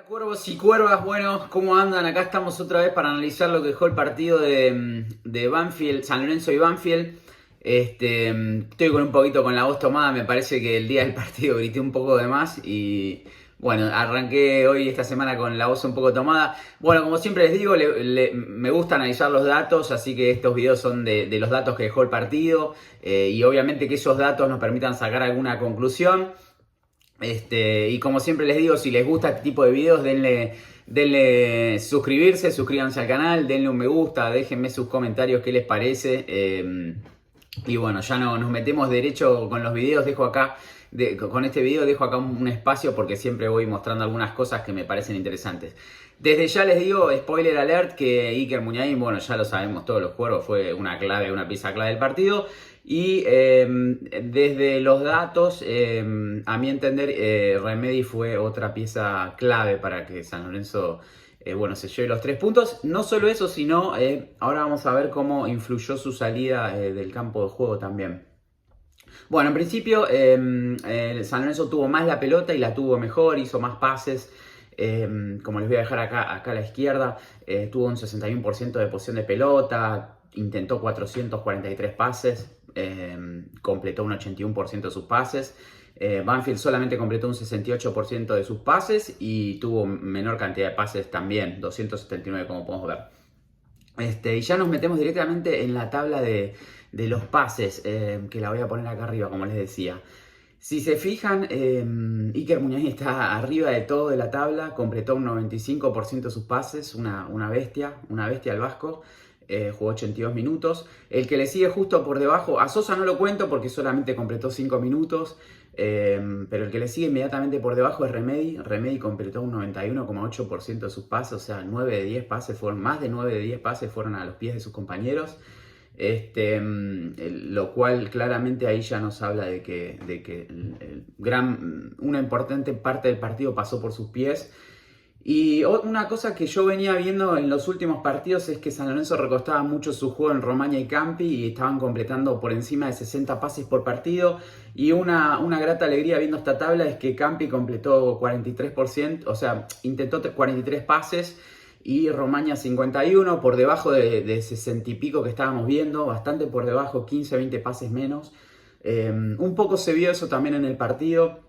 Cuervos y cuervas, bueno, ¿cómo andan? Acá estamos otra vez para analizar lo que dejó el partido de Banfield, San Lorenzo y Banfield. Estoy con un poquito con la voz tomada, me parece que el día del partido grité un poco de más y bueno, arranqué hoy esta semana con la voz un poco tomada. Bueno, como siempre les digo, me gusta analizar los datos, así que estos videos son de los datos que dejó el partido y obviamente que esos datos nos permitan sacar alguna conclusión. Y como siempre les digo, si les gusta este tipo de videos, denle suscribirse, suscríbanse al canal, denle un me gusta, déjenme sus comentarios qué les parece. Y bueno, ya no nos metemos derecho con los videos, dejo acá, con este video dejo acá un espacio porque siempre voy mostrando algunas cosas que me parecen interesantes. Desde ya les digo, spoiler alert, que Iker Muniain, bueno, ya lo sabemos todos los juegos, fue una pieza clave del partido. Y desde los datos, a mi entender, Remedi fue otra pieza clave para que San Lorenzo se lleve los 3 puntos. No solo eso, sino ahora vamos a ver cómo influyó su salida del campo de juego también. Bueno, en principio San Lorenzo tuvo más la pelota y la tuvo mejor, hizo más pases. Como les voy a dejar acá a la izquierda, tuvo un 61% de posesión de pelota, intentó 443 pases, completó un 81% de sus pases. Banfield solamente completó un 68% de sus pases y tuvo menor cantidad de pases también, 279 como podemos ver. Y ya nos metemos directamente en la tabla de los pases, que la voy a poner acá arriba, como les decía. Si se fijan, Iker Muniain está arriba de todo de la tabla, completó un 95% de sus pases, una bestia el vasco, jugó 82 minutos. El que le sigue justo por debajo, a Sosa no lo cuento porque solamente completó 5 minutos, pero el que le sigue inmediatamente por debajo es Remedi. Remedi completó un 91,8% de sus pases, o sea, más de 9 de 10 pases fueron a los pies de sus compañeros. Lo cual claramente ahí ya nos habla de que una importante parte del partido pasó por sus pies. Y una cosa que yo venía viendo en los últimos partidos es que San Lorenzo recostaba mucho su juego en Romaña y Campi y estaban completando por encima de 60 pases por partido. Y una grata alegría viendo esta tabla es que Campi completó 43%, o sea, intentó 43 pases y Romaña 51, por debajo de 60 y pico que estábamos viendo, bastante por debajo, 15, 20 pases menos. Un poco se vio eso también en el partido.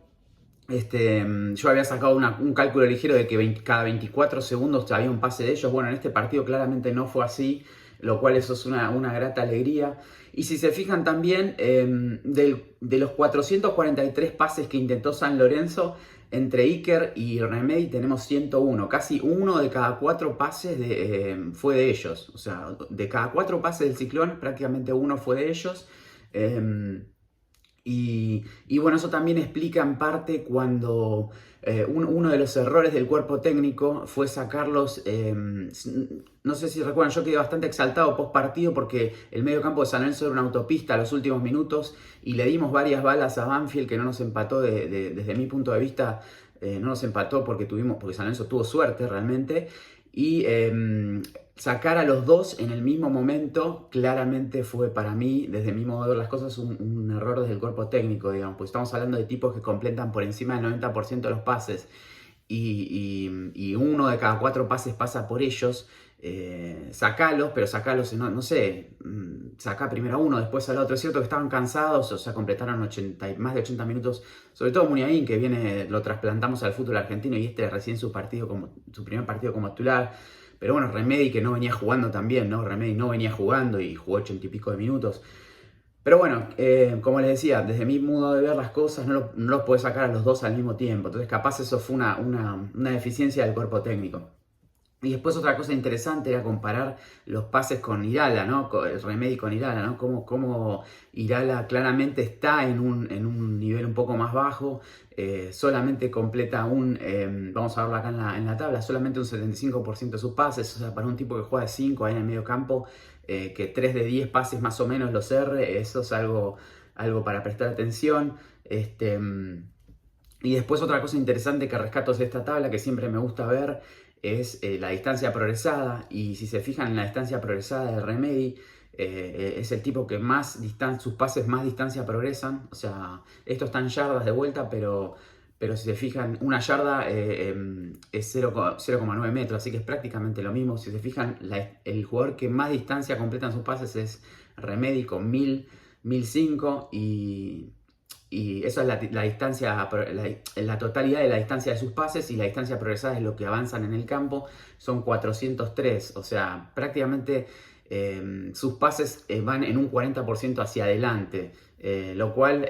Yo había sacado un cálculo ligero de que cada 24 segundos había un pase de ellos. Bueno, en este partido claramente no fue así, lo cual eso es una grata alegría. Y si se fijan también, de los 443 pases que intentó San Lorenzo, entre Iker y Remedi tenemos 101. Casi uno de cada 4 pases fue de ellos. O sea, de cada 4 pases del Ciclón, prácticamente uno fue de ellos. Y bueno, eso también explica en parte cuando uno de los errores del cuerpo técnico fue sacarlos. No sé si recuerdan, yo quedé bastante exaltado post partido porque el medio campo de San Lorenzo era una autopista a los últimos minutos y le dimos varias balas a Banfield que no nos empató desde mi punto de vista. No nos empató porque San Lorenzo tuvo suerte realmente. Y sacar a los dos en el mismo momento claramente fue para mí, desde mi modo de ver las cosas, un error desde el cuerpo técnico, digamos, pues estamos hablando de tipos que completan por encima del 90% de los pases y uno de cada 4 pases pasa por ellos. Sacalos, pero sacalos, no sé, sacá primero a uno, después al otro. Es cierto que estaban cansados, o sea, completaron más de 80 minutos, sobre todo Muniain, que lo trasplantamos al fútbol argentino y recién su primer partido como titular. Pero bueno, Remedi, que no venía jugando también, ¿no? Remedi no venía jugando y jugó 80 y pico de minutos. Pero bueno, como les decía, desde mi modo de ver las cosas, no los puedes sacar a los dos al mismo tiempo. Entonces, capaz eso fue una deficiencia del cuerpo técnico. Y después otra cosa interesante era comparar los pases con Irala, ¿no? Remedi con Irala, ¿no? Cómo Irala claramente está en un nivel un poco más bajo. Solamente completa vamos a verlo acá en la tabla, solamente un 75% de sus pases. O sea, para un tipo que juega de 5 ahí en el medio campo, que 3 de 10 pases más o menos los erre, eso es algo para prestar atención. Y después otra cosa interesante que rescato de esta tabla, que siempre me gusta ver, es la distancia progresada. Y si se fijan en la distancia progresada de Remedi, es el tipo que sus pases más distancia progresan. O sea, esto está en yardas de vuelta, pero pero si se fijan, una yarda es 0,9 metros, así que es prácticamente lo mismo. Si se fijan, el jugador que más distancia completa en sus pases es Remedi con 1005 y eso es la distancia, la totalidad de la distancia de sus pases, y la distancia progresada es lo que avanzan en el campo, son 403, o sea, prácticamente sus pases van en un 40% hacia adelante, lo cual,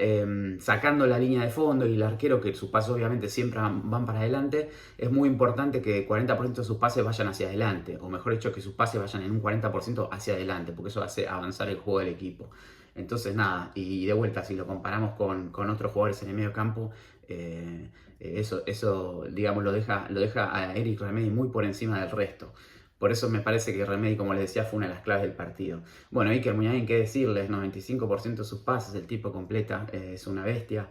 sacando la línea de fondo y el arquero, que sus pases obviamente siempre van para adelante, es muy importante que 40% de sus pases vayan hacia adelante, o mejor dicho, que sus pases vayan en un 40% hacia adelante, porque eso hace avanzar el juego del equipo. Entonces nada, y de vuelta, si lo comparamos con otros jugadores en el medio campo, eso digamos, lo deja a Eric Remedi muy por encima del resto. Por eso me parece que Remedi, como les decía, fue una de las claves del partido. Bueno, Iker Muniain, qué decirles, 95% de sus pases, el tipo completa, es una bestia.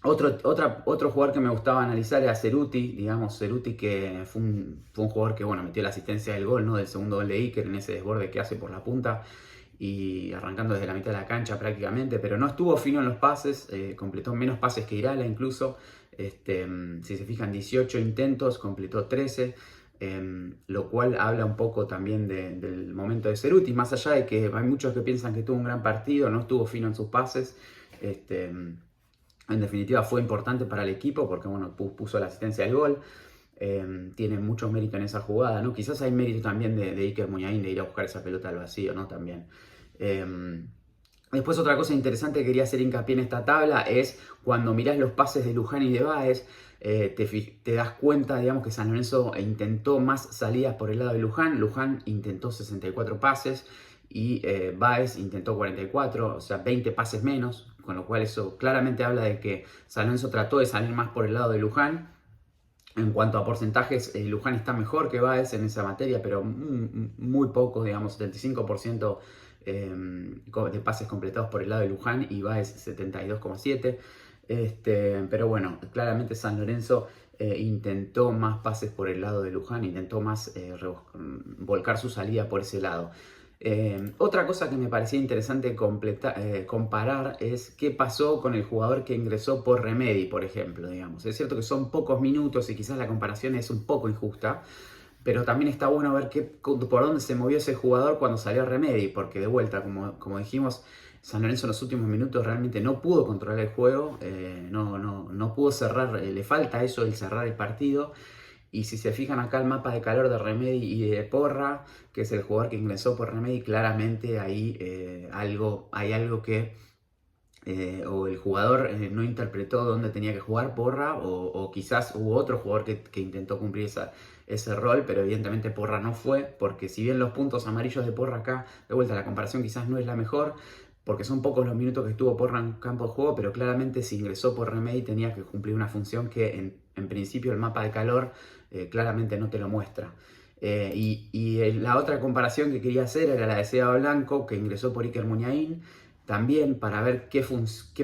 Otro jugador que me gustaba analizar era Ceruti, digamos, Ceruti, que fue un jugador que, bueno, metió la asistencia del gol, ¿no? Del segundo gol de Iker en ese desborde que hace por la punta y arrancando desde la mitad de la cancha prácticamente, pero no estuvo fino en los pases, completó menos pases que Irala incluso. Si se fijan, 18 intentos, completó 13. Lo cual habla un poco también del momento de Ceruti, más allá de que hay muchos que piensan que tuvo un gran partido, no estuvo fino en sus pases. En definitiva fue importante para el equipo porque, bueno, puso la asistencia del gol. Tiene mucho mérito en esa jugada, ¿no? Quizás hay mérito también de Iker Muniain de ir a buscar esa pelota al vacío, ¿no? También. Después, otra cosa interesante que quería hacer hincapié en esta tabla es cuando mirás los pases de Luján y de Báez, te das cuenta, digamos, que San Lorenzo intentó más salidas por el lado de Luján. Luján intentó 64 pases y Báez intentó 44, o sea, 20 pases menos, con lo cual eso claramente habla de que San Lorenzo trató de salir más por el lado de Luján. En cuanto a porcentajes, Luján está mejor que Báez en esa materia, pero muy poco, digamos, 75% de pases completados por el lado de Luján y Báez 72,7%. Pero bueno, claramente San Lorenzo intentó más pases por el lado de Luján, intentó más volcar su salida por ese lado. Otra cosa que me parecía interesante comparar es qué pasó con el jugador que ingresó por Remedi, por ejemplo, digamos. Es cierto que son pocos minutos y quizás la comparación es un poco injusta, pero también está bueno ver por dónde se movió ese jugador cuando salió Remedi, porque de vuelta, como dijimos, San Lorenzo en los últimos minutos realmente no pudo controlar el juego, no pudo cerrar, le falta eso, el cerrar el partido. Y si se fijan acá el mapa de calor de Remedi y de Porra, que es el jugador que ingresó por Remedi, claramente ahí hay algo que o el jugador no interpretó dónde tenía que jugar Porra, o quizás hubo otro jugador que intentó cumplir ese rol, pero evidentemente Porra no fue, porque si bien los puntos amarillos de Porra acá, de vuelta la comparación quizás no es la mejor, porque son pocos los minutos que estuvo Porra en campo de juego, pero claramente si ingresó por Remedi tenía que cumplir una función que en principio el mapa de calor claramente no te lo muestra. La otra comparación que quería hacer era la de Seba Blanco, que ingresó por Iker Muniain, también para ver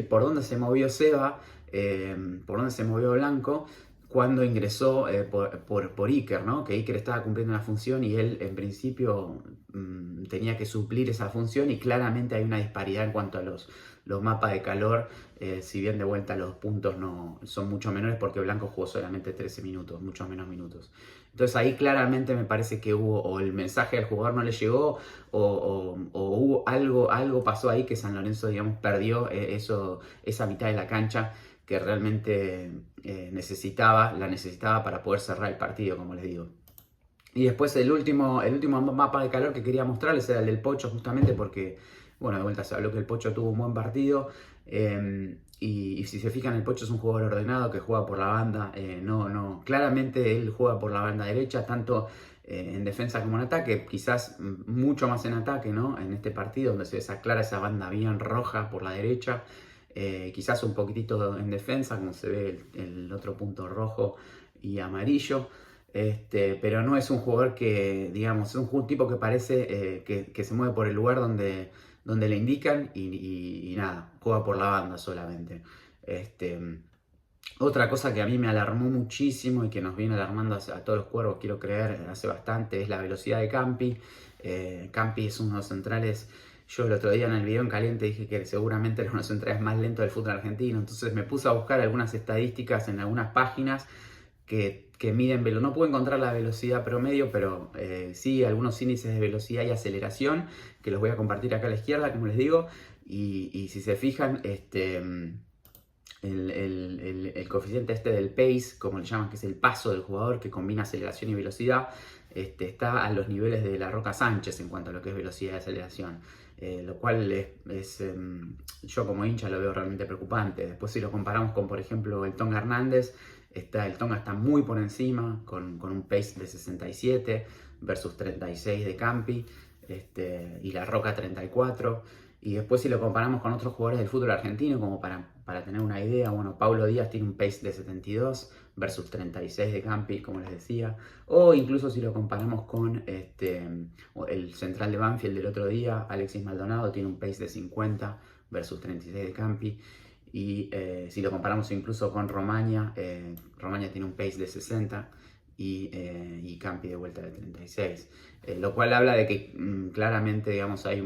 por dónde se movió Seba, por dónde se movió Blanco, cuando ingresó por Iker, ¿no? Que Iker estaba cumpliendo una función y él en principio tenía que suplir esa función, y claramente hay una disparidad en cuanto a los mapas de calor, si bien de vuelta los puntos no son mucho menores porque Blanco jugó solamente 13 minutos, muchos menos minutos. Entonces ahí claramente me parece que hubo, o el mensaje al jugador no le llegó, o hubo algo pasó ahí que San Lorenzo, digamos, perdió esa mitad de la cancha que realmente la necesitaba para poder cerrar el partido, como les digo. Y después el último mapa de calor que quería mostrarles era el del Pocho, justamente porque, bueno, de vuelta se habló que el Pocho tuvo un buen partido. Y si se fijan, el Pocho es un jugador ordenado que juega por la banda. Claramente él juega por la banda derecha, tanto en defensa como en ataque. Quizás mucho más en ataque, ¿no? En este partido, donde se clara esa banda bien roja por la derecha. Quizás un poquitito en defensa, como se ve el otro punto rojo y amarillo. Pero no es un jugador que, digamos, es un tipo que parece que se mueve por el lugar donde le indican y nada, juega por la banda solamente. Otra cosa que a mí me alarmó muchísimo y que nos viene alarmando a todos los cuervos, quiero creer, hace bastante, es la velocidad de Campi. Campi es uno de los centrales Yo el otro día en el video en caliente dije que seguramente era uno de los entrenadores más lentos del fútbol argentino, entonces me puse a buscar algunas estadísticas en algunas páginas que miden velocidad. No puedo encontrar la velocidad promedio, pero sí algunos índices de velocidad y aceleración, que los voy a compartir acá a la izquierda, como les digo, y si se fijan, el coeficiente del pace, como le llaman, que es el paso del jugador que combina aceleración y velocidad, está a los niveles de la Roca Sánchez en cuanto a lo que es velocidad y aceleración. Lo cual yo como hincha lo veo realmente preocupante. Después si lo comparamos con, por ejemplo, el Tonga Hernández, el Tonga está muy por encima, con un pace de 67 versus 36 de Campi, y la Roca 34. Y después si lo comparamos con otros jugadores del fútbol argentino, como para tener una idea, bueno, Paulo Díaz tiene un pace de 72 versus 36 de Campi, como les decía. O incluso si lo comparamos con el central de Banfield del otro día, Alexis Maldonado, tiene un pace de 50 versus 36 de Campi. Y si lo comparamos incluso con Romaña, Romaña tiene un pace de 60 y Campi de vuelta de 36. Lo cual habla de que claramente, digamos, hay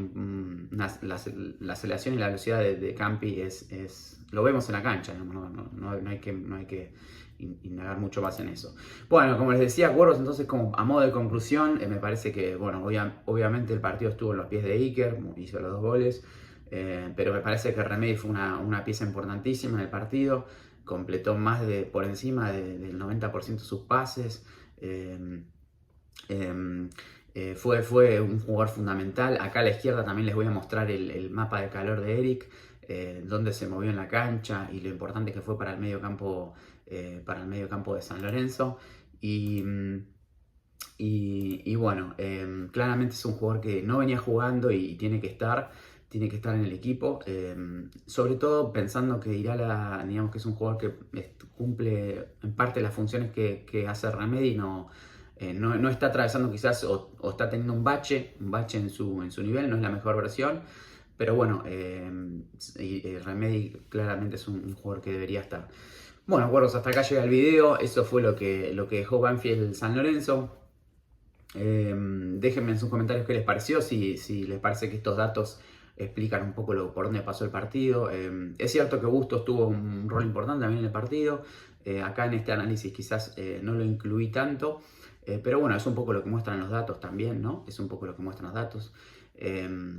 la aceleración y la velocidad de Campi lo vemos en la cancha, digamos, no hay que indagar mucho más en eso. Bueno, como les decía, Cuervos, entonces, como a modo de conclusión, me parece que, bueno, obviamente el partido estuvo en los pies de Iker, hizo los 2 goles, pero me parece que Remedi fue una pieza importantísima en el partido, completó por encima del 90% de sus pases. Fue un jugador fundamental. Acá a la izquierda también les voy a mostrar el mapa de calor de Eric, donde se movió en la cancha y lo importante que fue para el medio campo de San Lorenzo. Y bueno, claramente es un jugador que no venía jugando y tiene que estar en el equipo, sobre todo pensando que digamos que es un jugador que cumple en parte las funciones que hace Remedi. No está atravesando quizás o está teniendo un bache en su nivel, no es la mejor versión, pero bueno, Remedi claramente es un jugador que debería estar. Bueno, Cuervos, hasta acá llega el video. Eso fue lo que dejó Banfield San Lorenzo. Déjenme en sus comentarios qué les pareció, si les parece que estos datos explican un poco por dónde pasó el partido. Es cierto que Bustos tuvo un rol importante también en el partido. Acá en este análisis quizás no lo incluí tanto, pero bueno, es un poco lo que muestran los datos también, ¿no? Es un poco lo que muestran los datos.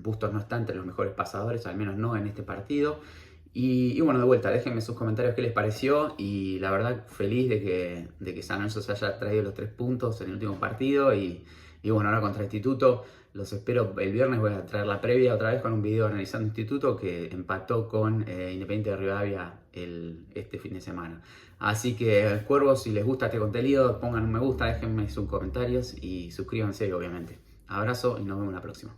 Bustos no está entre los mejores pasadores, al menos no en este partido. Y bueno, de vuelta, déjenme sus comentarios qué les pareció, y la verdad feliz de que San Lorenzo se haya traído los 3 puntos en el último partido, y bueno, ahora contra Instituto los espero el viernes. Voy a traer la previa otra vez con un video analizando Instituto, que empató con Independiente de Rivadavia este fin de semana. Así que, Cuervos, si les gusta este contenido, pongan un me gusta, déjenme sus comentarios y suscríbanse, obviamente. Abrazo y nos vemos la próxima.